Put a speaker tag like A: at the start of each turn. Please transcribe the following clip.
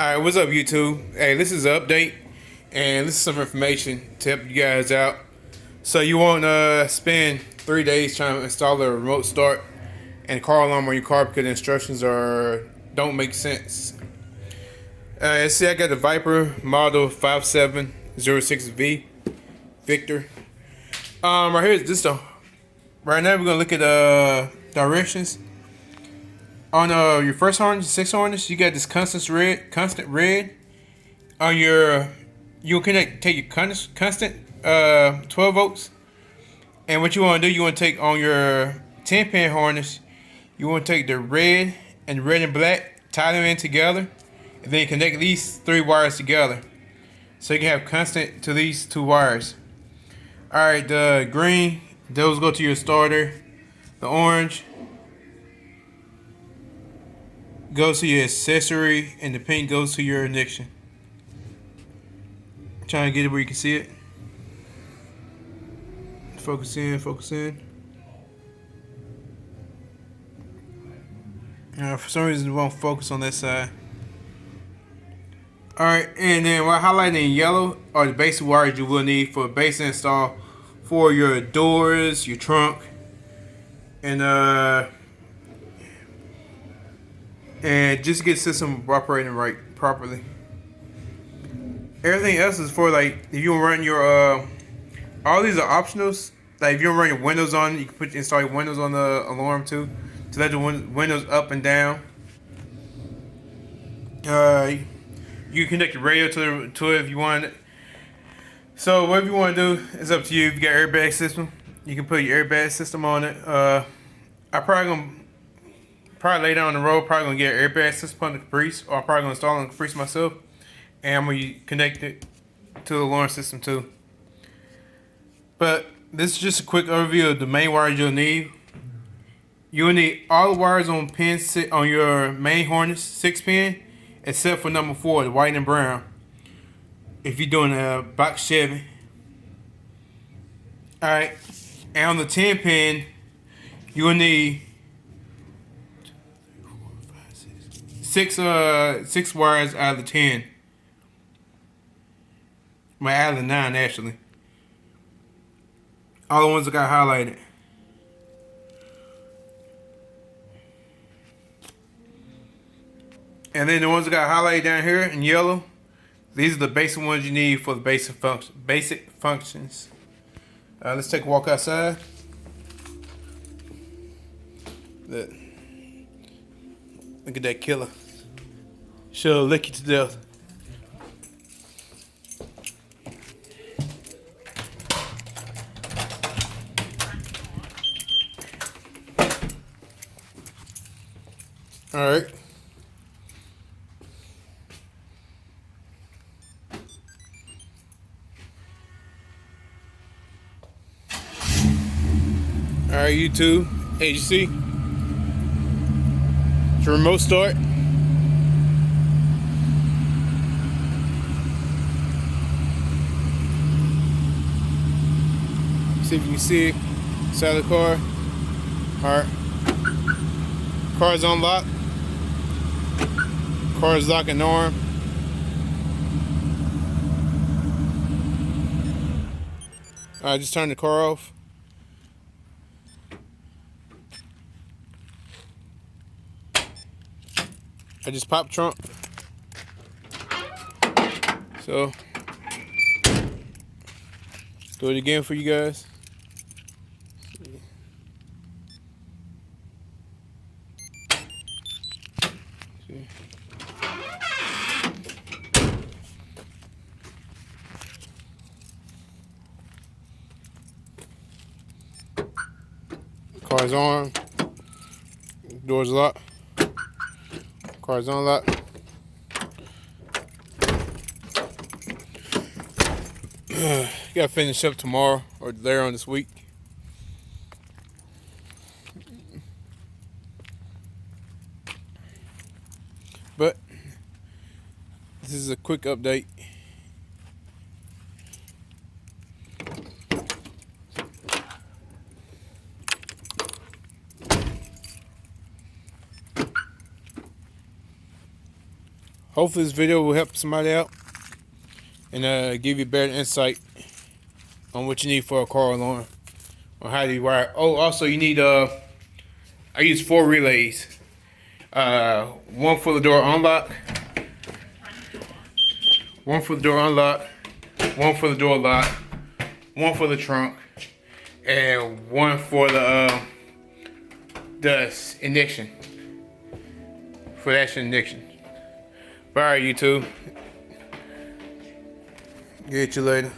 A: Alright, what's up YouTube? Hey, this is an update and this is some information to help you guys out. So you won't spend 3 days trying to install a remote start and car alarm on your car because the instructions don't make sense. See, I got the Viper model 5706V Victor. Right here is just right now we're gonna look at directions. On your first harness, 6 harness, you got this constant red. On your, take your constant 12 volts. And what you want to do, you want to take on your 10-pin harness, you want to take the red and black, tie them in together, and then connect these 3 wires together. So you can have constant to these 2 wires. Alright, the green, those go to your starter. The orange goes to your accessory, and the pink goes to your ignition. Trying to get it where you can see it. Focus in, focus in. For some reason it won't focus on that side. Alright, and then while highlighting in yellow are the basic wires you will need for a basic install for your doors, your trunk, and just get the system operating properly. Everything else is for, like, if you run your all these are optionals. Like if you run your windows on, you can install your windows on the alarm too, to let the windows up and down. You can connect your radio to it if you want it. So whatever you want to do is up to you. If you got airbag system, you can put your airbag system on it. I probably later on the road, probably gonna get an airbag system on the Caprice, or I'm probably gonna install it on the Caprice myself, and I'm gonna connect it to the alarm system too. But this is just a quick overview of the main wires you'll need. You'll need all the wires on on your main harness, 6-pin, except for number 4, the white and brown. If you're doing a box Chevy. Alright, and on the 10-pin, you'll need 6 wires out of the 10. Well, out of the 9 actually. All the ones that got highlighted. And then the ones that got highlighted down here in yellow, these are the basic ones you need for the basic functions. Let's take a walk outside. Look at that killer. She'll lick you to death. Alright. Alright, YouTube. Hey, you see? It's a remote start. See if you can see it inside the car. Alright. Car's unlocked. Car is lock and arm. I just turned the car off. I just popped trunk. So do it again for you guys. See. Car's on. Doors locked. Car's unlocked. Gotta finish up tomorrow or later on this week. But this is a quick update. hopefully this video will help somebody out and give you better insight on what you need for a car alarm, on how do you wire. Oh, also you need I use 4 relays. One for the door unlock, one for the door unlock, one for the door lock, one for the trunk, and one for the ignition. For that ignition. Bye, YouTube. Get you later.